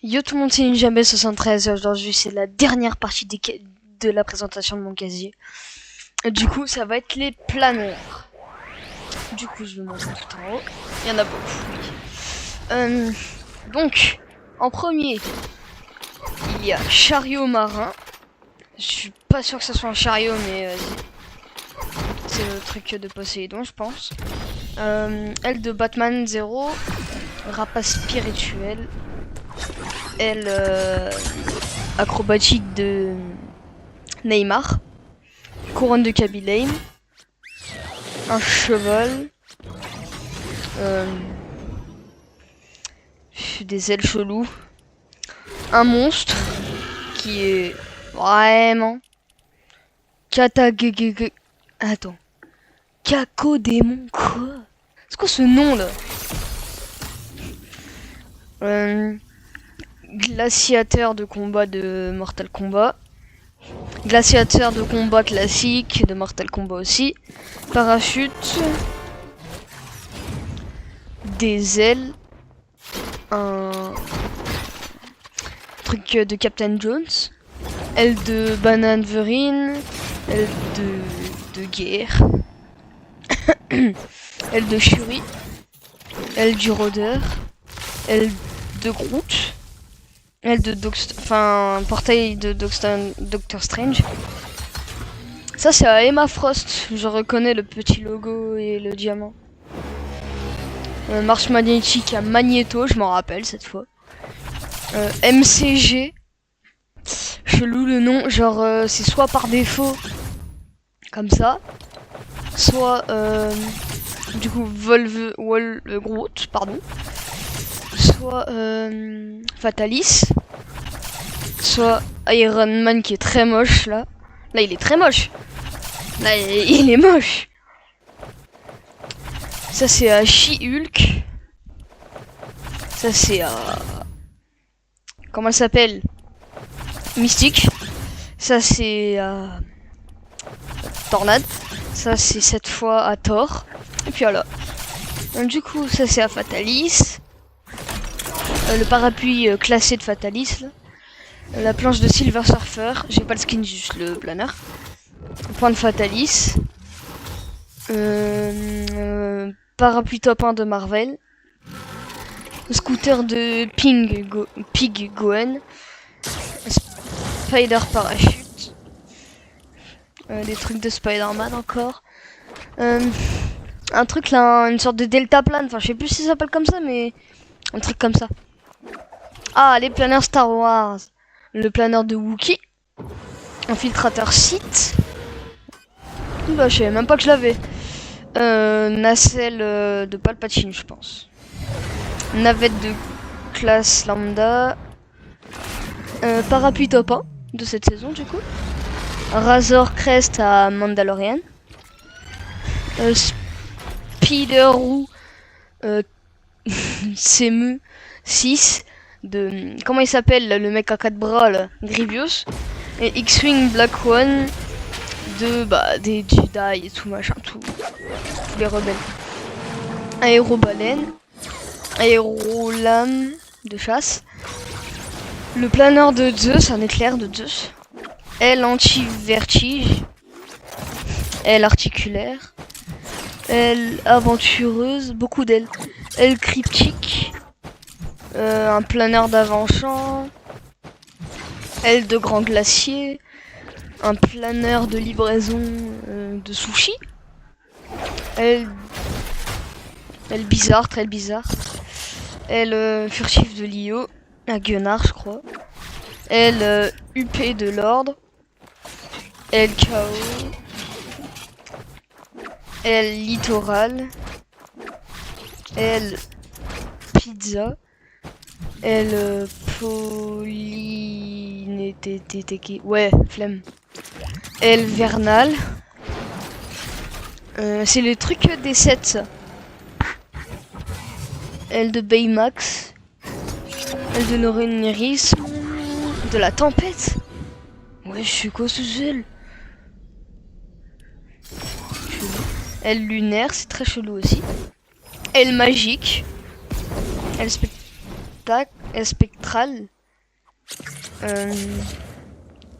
Yo tout le monde, c'est NinjaB73 et aujourd'hui c'est la dernière partie de la présentation de mon casier. Et du coup ça va être les planeurs. Du coup je vais montrer tout en haut. Il y en a beaucoup, oui. Donc, en premier, il y a chariot marin. Je suis pas sûr que ça soit un chariot mais c'est le truc de Poséidon je pense. Aile de Batman 0. Rapace spirituel. Aile acrobatique de Neymar. Couronne de Kaby Lame. Un cheval. Des ailes cheloues. Un monstre qui est vraiment Attends. Cacodémon quoi? C'est quoi ce nom là? Glaciateur de combat de Mortal Kombat. Glaciateur de combat classique de Mortal Kombat aussi. Parachute. Des ailes. Un truc de Captain Jones. Aile de Banane Verine. Aile de guerre. Aile de Shuri. Aile du rôdeur. Aile de Groot. Aile de portail de Doctor Strange. Ça c'est à Emma Frost, je reconnais le petit logo et le diamant. Marche magnétique à Magneto, je m'en rappelle cette fois. MCG, chelou le nom, genre c'est soit par défaut, comme ça, soit du coup Groot, pardon. Soit Fatalis, soit Iron Man qui est très moche là. Là il est très moche. Là il est moche. Ça c'est à She-Hulk. Ça c'est à... Comment elle s'appelle? Mystique. Ça c'est à... Tornade. Ça c'est cette fois à Thor. Et puis voilà. Donc, du coup ça c'est à Fatalis. Le parapluie classé de Fatalis là. La planche de Silver Surfer, j'ai pas le skin, juste le planeur. Point de Fatalis. Parapluie top 1 de Marvel. Scooter de Pig Goen. Spider Parachute. Des trucs de Spider-Man encore. Un truc là, une sorte de Delta plane, enfin je sais plus si ça s'appelle comme ça, mais un truc comme ça. Ah, les planeurs Star Wars. Le planeur de Wookie. Infiltrateur Sith. Bah, je savais même pas que je l'avais. Nacelle de Palpatine, je pense. Navette de classe lambda. Parapluie top 1 de cette saison, du coup. Razor Crest à Mandalorian. Spider-Woo Semu 6 de... Comment il s'appelle le mec à 4 bras là? Grievous. Et X-Wing Black One de des Jedi et tout machin, tous les rebelles. Aérobaleine. Aérolame de chasse. Le planeur de Zeus, un éclair de Zeus. Aile anti-vertige. Aile articulaire. Aile aventureuse, beaucoup d'ailes. Aile cryptique. Un planeur d'avant-champ. Aile de grand glacier. Un planeur de livraison de sushi. Aile bizarre, très bizarre. Aile furtif de Lio. Un guenard, je crois. Aile UP de l'ordre. Aile KO. Aile littoral. Aile pizza. Aile polynététété. Ouais, flemme. Aile vernale. C'est le truc des 7 ça. Aile de Baymax. Aile de l'orinérisme. De la tempête. Ouais, je suis quoi ce gel? Aile lunaire, c'est très chelou aussi. Aile magique. Aile spectacle. spectral.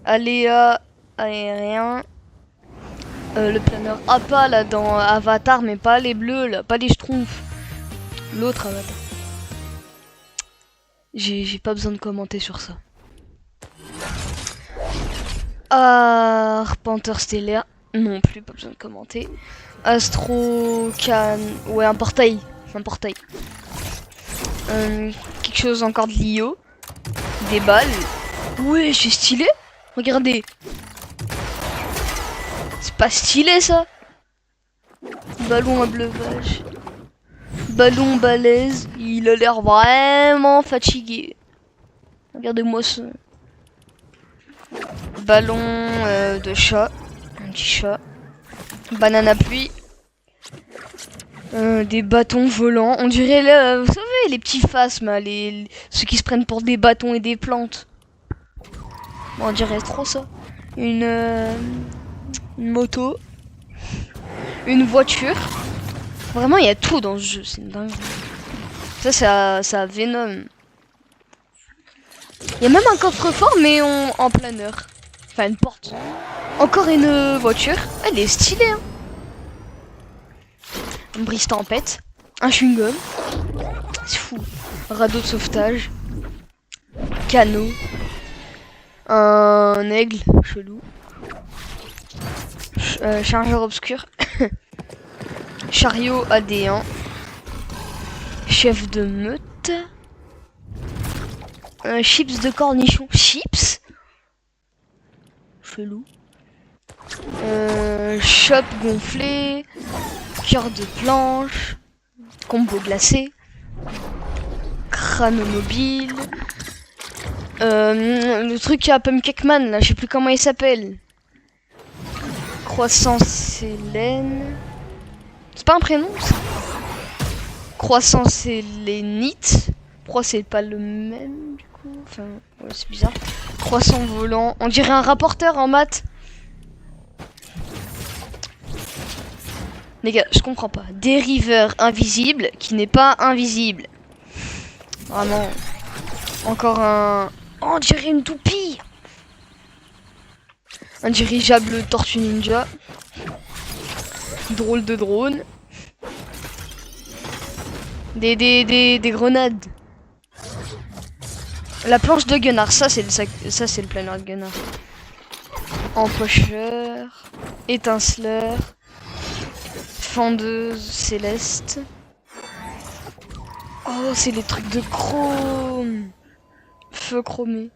Aléa aérien. Le planeur APA là dans Avatar, mais pas les bleus là, pas les schtroumpfs. L'autre Avatar. J'ai pas besoin de commenter sur ça. Arpenteur stellaire, non plus, pas besoin de commenter. Astro Can, ouais, un portail. Un portail. Quelque chose encore de l'IO. Des balles. Ouais, c'est stylé. Regardez. C'est pas stylé ça. Ballon à bleuvage. Ballon balèze. Il a l'air vraiment fatigué. Regardez-moi ça. Ballon de chat. Un petit chat. Banane à pluie. Des bâtons volants. On dirait, là, vous savez, les petits phasmes, ceux qui se prennent pour des bâtons et des plantes. Bon, on dirait trop ça. Une moto. Une voiture. Vraiment, il y a tout dans ce jeu. C'est dingue. Ça Venom. Il y a même un coffre-fort, mais en planeur. Enfin, une porte. Encore une voiture. Elle est stylée, hein. Un brise-tempête. Un chewing-gum. C'est fou. Radeau de sauvetage. Canot. Un aigle. Chelou. Chargeur obscur. Chariot AD1. Chef de meute. Chips de cornichon. Chips. Chelou. Shop gonflé. Cœur de planche. Combo glacé. Crâne mobile. Le truc à Pumpkekman, là, je sais plus comment il s'appelle. Croissance Hélène. C'est pas un prénom ça. Croissance Hélénite. Pourquoi c'est pas le même du coup? Enfin, ouais, c'est bizarre. Croissant volant. On dirait un rapporteur en maths. Les gars, je comprends pas. Dériveur invisible qui n'est pas invisible. Vraiment. Encore un... Oh, on dirait une toupie. Un dirigeable Tortue Ninja. Drôle de drone. Des grenades. La planche de Gunnar, ça c'est le planeur de Gunnar. Empocheur. Étinceleur. Fendeuse céleste. Oh, c'est les trucs de chrome. Feu chromé.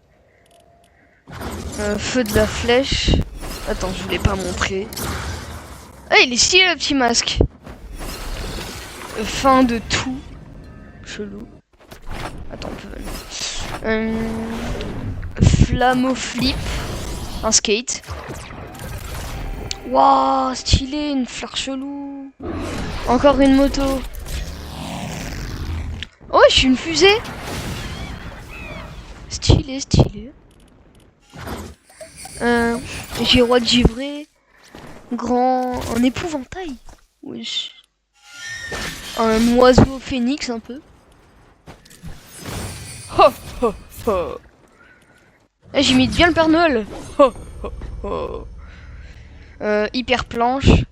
Feu de la flèche. Attends, je voulais pas montrer. Ah, il est stylé le petit masque. Fin de tout. Chelou. Attends, on peut... Flammoflip. Un skate. Waouh, stylé, une fleur chelou. Encore une moto. Oh, je suis une fusée. Stylé, stylé. J'ai roi de givré. Grand... Un épouvantail. Wesh. Un oiseau phénix un peu. Ho ho ho. Eh, j'imite bien le Père Noël. Ho ho ho. Hyper planche.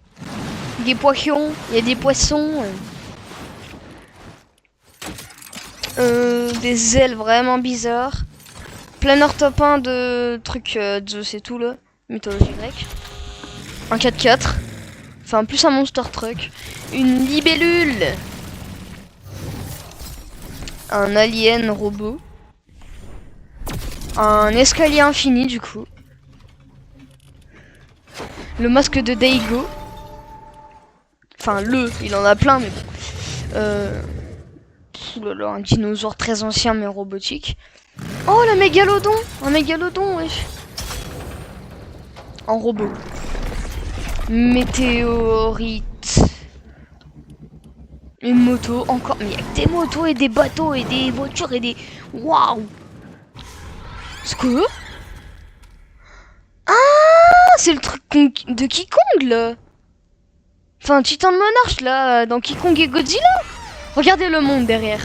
Des poissons. Il y a des poissons. Des ailes vraiment bizarres. Planeur top 1 de trucs de c'est tout là. Mythologie grecque. Un 4x4. Enfin plus un monster truck. Une libellule. Un alien robot. Un escalier infini du coup. Le masque de Daigo. Enfin il en a plein mais bon. Oulala, un dinosaure très ancien mais robotique. Oh la mégalodon. Un mégalodon wesh. En robot. Météorite. Une moto encore. Mais il y a que des motos et des bateaux et des voitures et des... Waouh. C'est quoi? Ah, c'est le truc de King Kong là. Enfin, Titan de Monarch là, dans King Kong et Godzilla. Regardez le monde derrière.